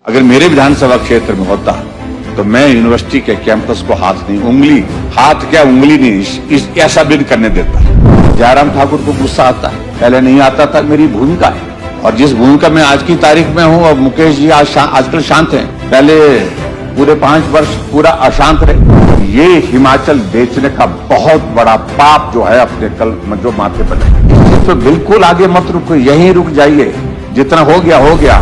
अगर मेरे विधानसभा क्षेत्र में होता तो मैं यूनिवर्सिटी के कैंपस को हाथ क्या उंगली नहीं ऐसा भी करने देता। जयराम ठाकुर को गुस्सा आता है, पहले नहीं आता था, मेरी भूमिका है। और जिस भूमिका में आज की तारीख में हूं, और मुकेश जी आजकल शांत हैं, पहले पूरे 5 वर्ष पूरा अशांत रहे। ये हिमाचल बेचने का बहुत बड़ा पाप जो है अपने कल जो माथे पर है, तो बिल्कुल आगे मत रुको, यहीं रुक जाइए। जितना हो गया।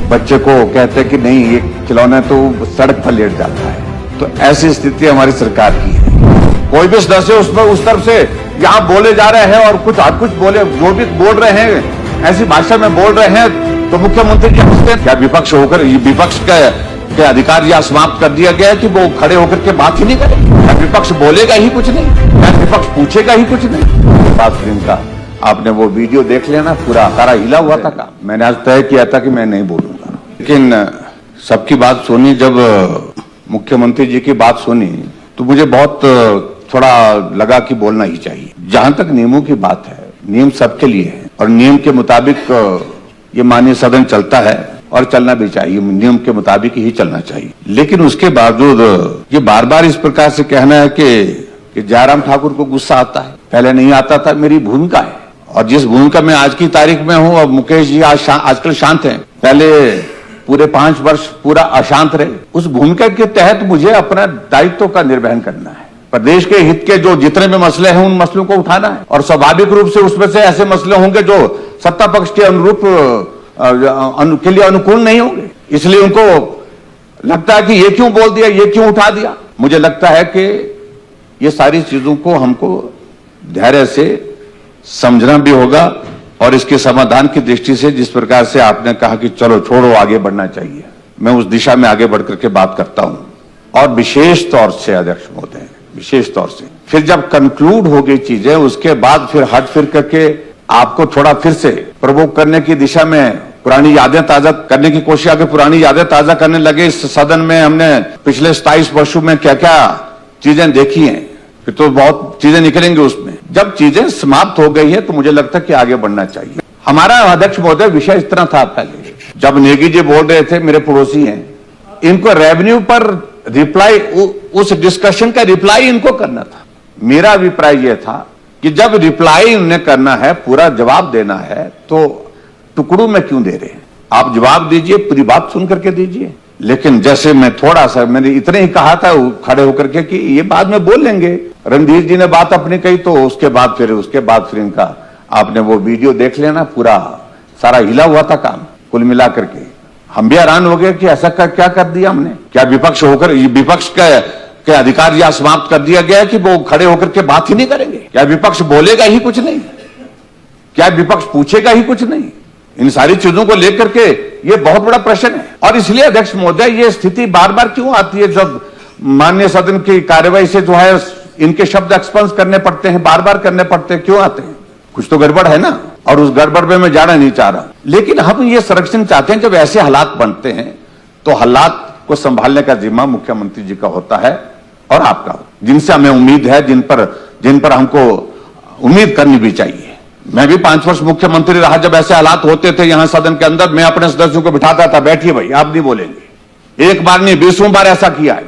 बच्चे को कहते कि नहीं ये खिलौना तो सड़क पर लेट जाता है। तो ऐसी स्थिति हमारी सरकार की है। कोई भी सदस्य उसमें उस तरफ से यहाँ बोले जा रहे हैं और कुछ बोले, जो भी बोल रहे हैं ऐसी भाषा में बोल रहे हैं, तो मुख्यमंत्री जी हंसते हैं। क्या विपक्ष होकर विपक्ष के अधिकार या समाप्त कर दिया गया है कि वो खड़े होकर के बात ही नहीं करेंगे? क्या विपक्ष बोलेगा ही कुछ नहीं? क्या विपक्ष पूछेगा ही कुछ नहीं? बात इनका आपने वो वीडियो देख लेना, पूरा सारा हिला हुआ था काम। मैंने आज तय किया था कि मैं नहीं बोलूंगा, लेकिन सबकी बात सुनी। जब मुख्यमंत्री जी की बात सुनी तो मुझे बहुत थोड़ा लगा कि बोलना ही चाहिए। जहां तक नियमों की बात है, नियम सबके लिए है और नियम के मुताबिक ये माननीय सदन चलता है और चलना भी चाहिए, नियम के मुताबिक ही चलना चाहिए। लेकिन उसके बावजूद ये बार बार इस प्रकार से कहना है कि जयराम ठाकुर को गुस्सा आता है, पहले नहीं आता था, मेरी भूमिका है। और जिस भूमिका में आज की तारीख में हूं, और मुकेश जी आजकल शांत हैं, पहले पूरे 5 वर्ष पूरा अशांत रहे। उस भूमिका के तहत मुझे अपना दायित्व का निर्वहन करना है। प्रदेश के हित के जो जितने भी मसले हैं उन मसलों को उठाना है, और स्वाभाविक रूप से उसमें से ऐसे मसले होंगे जो सत्ता पक्ष के अनुरूप के लिए अनुकूल नहीं होंगे। इसलिए उनको लगता है कि ये क्यों बोल दिया, ये क्यों उठा दिया। मुझे लगता है कि ये सारी चीजों को हमको धैर्य से समझना भी होगा, और इसके समाधान की दृष्टि से जिस प्रकार से आपने कहा कि चलो छोड़ो आगे बढ़ना चाहिए, मैं उस दिशा में आगे बढ़ करके बात करता हूं। और विशेष तौर से अध्यक्ष महोदय, विशेष तौर से फिर जब कंक्लूड हो गई चीजें, उसके बाद फिर हट फिर करके आपको थोड़ा फिर से प्रवोक करने की दिशा में पुरानी यादें ताजा करने की कोशिश, अगर पुरानी यादें ताजा करने लगे इस सदन में, हमने पिछले 27 वर्षों में क्या क्या चीजें देखी हैं, फिर तो बहुत चीजें निकलेंगी उसमें। जब चीजें समाप्त हो गई है तो मुझे लगता है कि आगे बढ़ना चाहिए। हमारा अध्यक्ष महोदय विषय इस तरह था, पहले जब नेगी जी बोल रहे थे, मेरे पड़ोसी हैं, इनको रेवेन्यू पर रिप्लाई, उस डिस्कशन का रिप्लाई इनको करना था। मेरा अभिप्राय यह था कि जब रिप्लाई उन्हें करना है, पूरा जवाब देना है, तो टुकड़ों में क्यों दे रहे हैं? आप जवाब दीजिए, पूरी बात सुन करके दीजिए। लेकिन जैसे मैंने इतने ही कहा था खड़े होकर के कि ये बाद में बोल लेंगे, रणधीर जी ने बात अपनी कही, तो उसके बाद फिर इनका आपने वो वीडियो देख लेना, पूरा सारा हिला हुआ था काम। कुल मिला करके हम भी हैरान हो गए कि ऐसा क्या कर दिया हमने। क्या विपक्ष के अधिकार या समाप्त कर दिया गया है कि वो खड़े होकर के बात ही नहीं करेंगे? क्या विपक्ष बोलेगा ही कुछ नहीं? क्या विपक्ष पूछेगा ही कुछ नहीं? इन सारी चीजों को लेकर के ये बहुत बड़ा प्रश्न है। और इसलिए अध्यक्ष महोदय ये स्थिति बार बार क्यों आती है, जब माननीय सदन की कार्यवाही से जो है इनके शब्द एक्सपंस करने पड़ते हैं, बार बार करने पड़ते हैं, क्यों आते हैं? कुछ तो गड़बड़ है ना, और उस गड़बड़ में मैं जाना नहीं चाह रहा। लेकिन हम ये संरक्षण चाहते हैं, जब ऐसे हालात बनते हैं तो हालात को संभालने का जिम्मा मुख्यमंत्री जी का होता है और आपका, जिनसे हमें उम्मीद है, जिन पर हमको उम्मीद करनी भी चाहिए। मैं भी 5 वर्ष मुख्यमंत्री रहा, जब ऐसे हालात होते थे यहां सदन के अंदर, मैं अपने सदस्यों को बिठाता था, बैठिए भाई, आप नहीं बोलेंगे। एक बार नहीं 20 बार ऐसा किया है।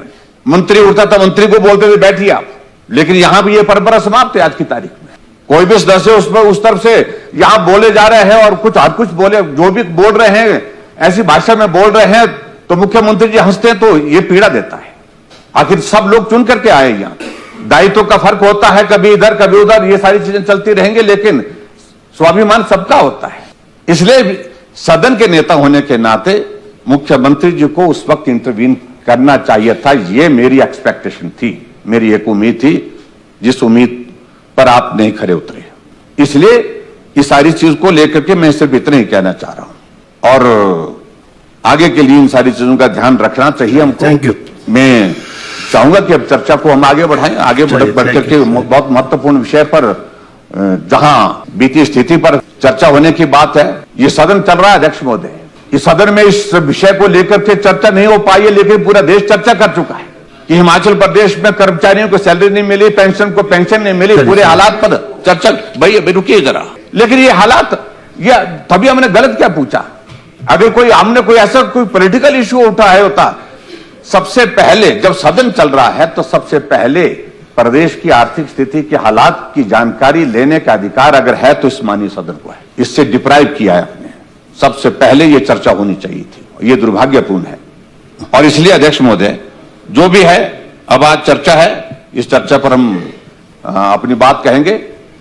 मंत्री उठता था, मंत्री को बोलते थे बैठिए आप। लेकिन यहां भी ये परंपरा समाप्त है आज की तारीख में। कोई भी सदस्य उस तरफ से यहां बोले जा रहे हैं और कुछ बोले, जो भी बोल रहे हैं ऐसी भाषा में बोल रहे हैं, तो मुख्यमंत्री जी हंसते हैं, तो ये पीड़ा देता है। आखिर सब लोग चुन करके आए यहां, दायित्व का फर्क होता है, कभी इधर कभी उधर, ये सारी चीजें चलती रहेंगी, लेकिन स्वाभिमान सबका होता है। इसलिए सदन के नेता होने के नाते मुख्यमंत्री जी को उस वक्त इंटरवीन करना चाहिए था। ये मेरी एक्सपेक्टेशन थी, मेरी एक उम्मीद थी, जिस उम्मीद पर आप नहीं खरे उतरे। इसलिए इस सारी चीज को लेकर के मैं सिर्फ इतना ही कहना चाह रहा हूं, और आगे के लिए इन सारी चीजों का ध्यान रखना चाहिए हमको। Thank you. मैं चाहूंगा कि अब चर्चा को हम आगे बढ़ाएं, आगे बढ़ करके बहुत महत्वपूर्ण विषय पर, जहां बीती स्थिति पर चर्चा होने की बात है। ये सदन चल रहा है अध्यक्ष महोदय, इस सदन में इस विषय को लेकर के चर्चा नहीं हो पाई है, लेकिन पूरा देश चर्चा कर चुका है कि हिमाचल प्रदेश में कर्मचारियों को सैलरी नहीं मिली, पेंशन को पेंशन नहीं मिली, पूरे हालात पर चर्चा। भाई अभी रुकिए जरा, लेकिन ये हालात, ये तभी हमने गलत क्या पूछा? अगर हमने कोई ऐसा कोई पॉलिटिकल इश्यू उठाया होता, सबसे पहले जब सदन चल रहा है तो सबसे पहले प्रदेश की आर्थिक स्थिति के हालात की जानकारी लेने का अधिकार अगर है तो इस माननीय सदन को है। इससे डिप्राइव किया है आपने। सबसे पहले यह चर्चा होनी चाहिए थी। यह दुर्भाग्यपूर्ण है और इसलिए अध्यक्ष महोदय, जो भी है, अब आज चर्चा है, इस चर्चा पर हम अपनी बात कहेंगे,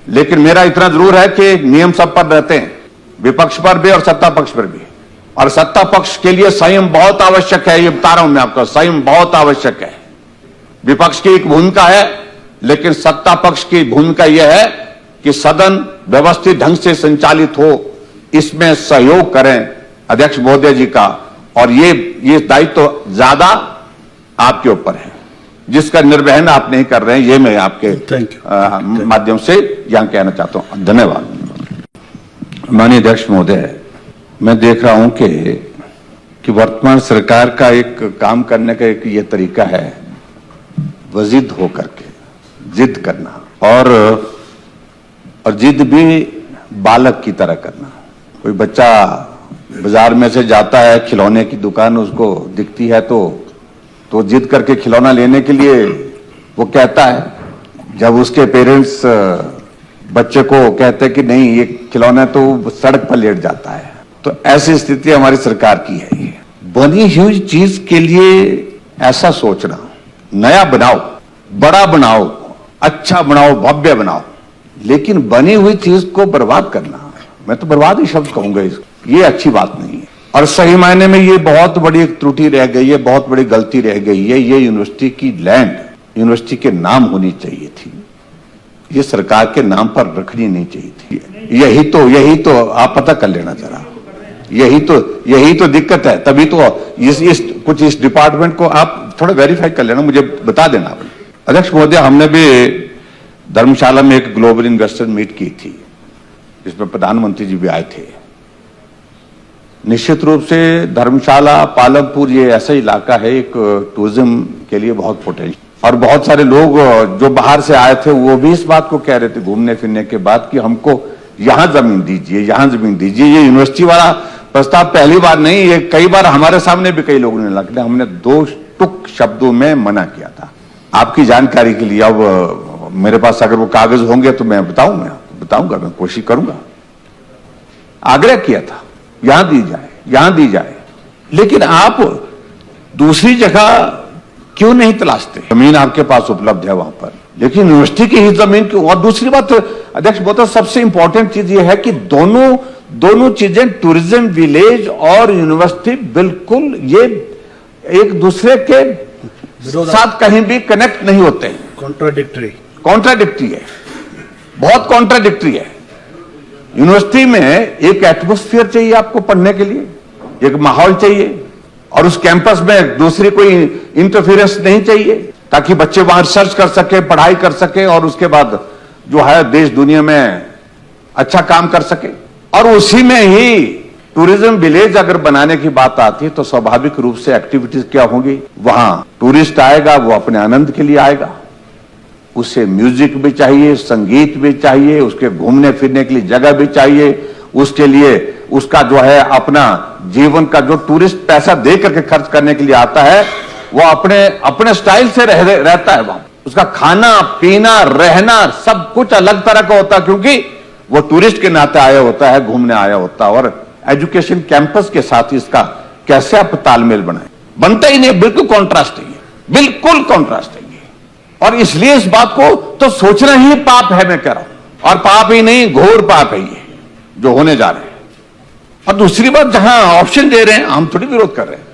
लेकिन मेरा इतना जरूर है कि नियम सब पर रहते हैं, विपक्ष पर भी और सत्ता पक्ष पर भी। और सत्ता पक्ष के लिए संयम बहुत आवश्यक है, ये बता रहा हूं मैं आपको, संयम बहुत आवश्यक है। विपक्ष की एक भूमिका है, लेकिन सत्ता पक्ष की भूमिका यह है कि सदन व्यवस्थित ढंग से संचालित हो, इसमें सहयोग करें अध्यक्ष महोदय जी का। और ये दायित्व तो ज्यादा आपके ऊपर है, जिसका निर्वहन आप नहीं कर रहे हैं, ये मैं आपके माध्यम से यहां कहना चाहता हूं। धन्यवाद। माननीय अध्यक्ष महोदय, मैं देख रहा हूं कि वर्तमान सरकार का एक काम करने का एक ये तरीका है, वजिद होकर के जिद करना, और जिद भी बालक की तरह करना। कोई बच्चा बाजार में से जाता है, खिलौने की दुकान उसको दिखती है तो जिद करके खिलौना लेने के लिए वो कहता है। जब उसके पेरेंट्स बच्चे को कहते हैं कि नहीं ये खिलौना, तो सड़क पर लेट जाता है। तो ऐसी स्थिति हमारी सरकार की है। बनी हुई चीज के लिए ऐसा सोचना, नया बनाओ, बड़ा बनाओ, अच्छा बनाओ, भव्य बनाओ, लेकिन बनी हुई चीज को बर्बाद करना, मैं तो बर्बाद ही शब्द कहूंगा इसको, ये अच्छी बात नहीं है। और सही मायने में ये बहुत बड़ी एक त्रुटि रह गई है, बहुत बड़ी गलती रह गई है। ये यूनिवर्सिटी की लैंड यूनिवर्सिटी के नाम होनी चाहिए थी, ये सरकार के नाम पर रखनी नहीं चाहिए थी। यही तो आप पता कर लेना जरा, यही तो दिक्कत है। तभी तो इस डिपार्टमेंट को आप थोड़ा वेरीफाई कर लेना, मुझे बता देना। अध्यक्ष महोदय, हमने भी धर्मशाला में एक ग्लोबल इन्वेस्टर मीट की थी, जिसमें प्रधानमंत्री जी भी आए थे। निश्चित रूप से धर्मशाला, पालमपुर ये ऐसा इलाका है, एक टूरिज्म के लिए बहुत पोटेंशियल, और बहुत सारे लोग जो बाहर से आए थे वो भी इस बात को कह रहे थे घूमने फिरने के बाद कि हमको यहां जमीन दीजिए, यहां जमीन दीजिए। ये यूनिवर्सिटी वाला प्रस्ताव पहली बार नहीं, ये कई बार हमारे सामने भी कई लोगों ने रखा, हमने 2 टुक शब्दों में मना किया था। आपकी जानकारी के लिए, अब मेरे पास अगर वो कागज होंगे तो मैं बताऊंगा, मैं कोशिश करूंगा। आग्रह किया था यहां दी जाए, लेकिन आप दूसरी जगह क्यों नहीं तलाशते? जमीन आपके पास उपलब्ध है वहां पर, लेकिन यूनिवर्सिटी की ही जमीन क्यों? और दूसरी बात अध्यक्ष बहुत सबसे इंपॉर्टेंट चीज ये है कि दोनों चीजें, टूरिज्म विलेज और यूनिवर्सिटी, बिल्कुल ये एक दूसरे के साथ कहीं भी कनेक्ट नहीं होते हैं। कॉन्ट्राडिक्टरी है, बहुत कॉन्ट्राडिक्टरी है। यूनिवर्सिटी में एक एटमॉस्फेयर चाहिए आपको पढ़ने के लिए, एक माहौल चाहिए, और उस कैंपस में दूसरी कोई इंटरफेरेंस नहीं चाहिए, ताकि बच्चे वहां रिसर्च कर सके, पढ़ाई कर सके, और उसके बाद जो है देश दुनिया में अच्छा काम कर सके। और उसी में ही टूरिज्म विलेज अगर बनाने की बात आती है तो स्वाभाविक रूप से एक्टिविटीज क्या होंगी, वहां टूरिस्ट आएगा, वो अपने आनंद के लिए आएगा, उसे म्यूजिक भी चाहिए, संगीत भी चाहिए, उसके घूमने फिरने के लिए जगह भी चाहिए, उसके लिए उसका जो है अपना जीवन का जो टूरिस्ट पैसा दे करके खर्च करने के लिए आता है, वो अपने स्टाइल से रहता है। वहां उसका खाना पीना रहना सब कुछ अलग तरह का होता है, क्योंकि वो टूरिस्ट के नाते आया होता है, घूमने आया होता है। और एजुकेशन कैंपस के साथ इसका कैसे आप तालमेल बनाए? बनता ही नहीं, बिल्कुल कॉन्ट्रास्ट है, बिल्कुल कॉन्ट्रास्ट है। और इसलिए इस बात को तो सोचना ही पाप है, मैं कह रहा हूं, और पाप ही नहीं, घोर पाप है ये जो होने जा रहे हैं। और दूसरी बात, जहां ऑप्शन दे रहे हैं, हम थोड़ी विरोध कर रहे हैं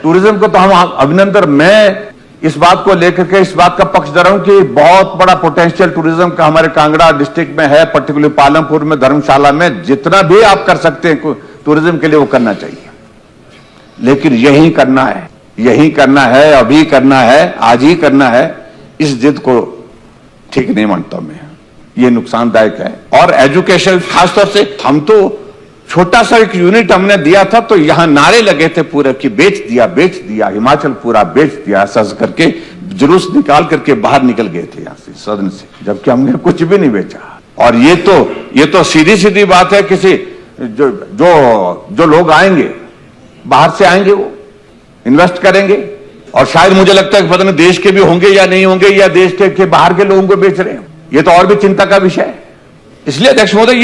टूरिज्म को, तो हम अभिनंदन, मैं इस बात को लेकर के इस बात का पक्ष दे रहा हूं कि बहुत बड़ा पोटेंशियल टूरिज्म का हमारे कांगड़ा डिस्ट्रिक्ट में है, पर्टिकुलर पालमपुर में, धर्मशाला में, जितना भी आप कर सकते हैं टूरिज्म के लिए वो करना चाहिए। लेकिन यही करना है, अभी करना है, आज ही करना है, इस जिद को ठीक नहीं मानता मैं, ये नुकसानदायक है। और एजुकेशन खासतौर से, हम तो छोटा सा एक यूनिट हमने दिया था तो यहां नारे लगे थे पूरे कि बेच दिया, हिमाचल पूरा बेच दिया, ऐसा करके जुलूस निकाल करके बाहर निकल गए थे यहां से, सदन से, जबकि हमने कुछ भी नहीं बेचा। और ये तो सीधी बात है, किसी जो लोग आएंगे बाहर से आएंगे, वो इन्वेस्ट करेंगे, और शायद मुझे लगता है कि पता नहीं देश के भी होंगे या नहीं होंगे, या देश के बाहर के लोगों को बेच रहे हैं। ये तो और भी चिंता का विषय है। इसलिए अध्यक्ष महोदय,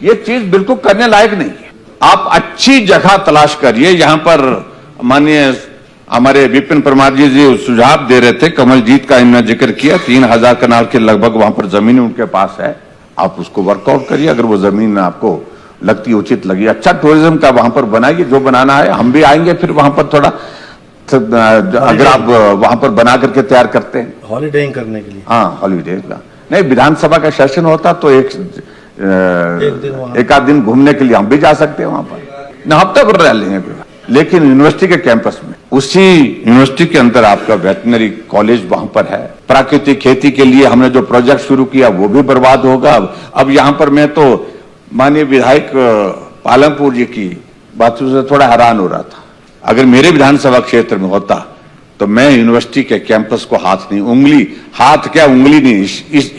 ये चीज बिल्कुल करने लायक नहीं है। आप अच्छी जगह तलाश करिए। यहां पर माननीय हमारे विपिन परमार जी सुझाव दे रहे थे, कमलजीत का इन्होंने जिक्र किया, 3000 कनाल के लगभग वहां पर जमीन उनके पास है। आप उसको वर्कआउट करिए, अगर वो जमीन आपको लगती उचित लगी, अच्छा टूरिज्म का वहां पर बनाइए, जो बनाना है। हम भी आएंगे फिर वहां पर थोड़ा, अगर आप वहां पर बना करके तैयार करते हैं हॉलीडेइंग करने के लिए। हाँ, हॉलीडे का नहीं, विधानसभा का सेशन होता तो एक आध दिन घूमने के लिए हम भी जा सकते हैं वहां पर, हफ्ता भर रह लेंगे। लेकिन यूनिवर्सिटी के कैंपस में, उसी यूनिवर्सिटी के अंदर आपका वेटनरी कॉलेज वहां पर है। प्राकृतिक खेती के लिए हमने जो प्रोजेक्ट शुरू किया वो भी बर्बाद होगा। अब यहां पर मैं तो माननीय विधायक पालमपुर जी की बातों से थोड़ा हैरान हो रहा था। अगर मेरे विधानसभा क्षेत्र में होता तो मैं यूनिवर्सिटी के कैंपस को हाथ क्या उंगली नहीं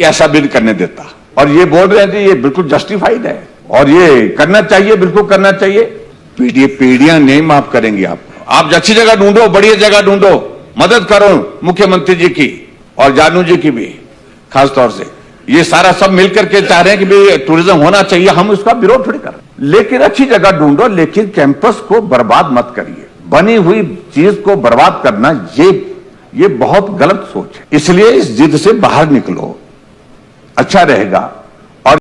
ऐसा भी करने देता। और ये बोल रहे थे, ये बिल्कुल जस्टिफाइड है और ये करना चाहिए, बिल्कुल करना चाहिए। पीढ़ियां नहीं माफ करेंगी आप अच्छी जगह ढूंढो, बढ़िया जगह ढूंढो, मदद करो मुख्यमंत्री जी की और जानू जी की भी खास तौर से। ये सारा सब मिलकर के चाह रहे हैं कि भाई टूरिज्म होना चाहिए, हम उसका विरोध थोड़ी कर रहे हैं। लेकिन अच्छी जगह ढूंढो, लेकिन कैंपस को बर्बाद मत करिए। बनी हुई चीज को बर्बाद करना ये बहुत गलत सोच है। इसलिए इस जिद से बाहर निकलो, अच्छा रहेगा।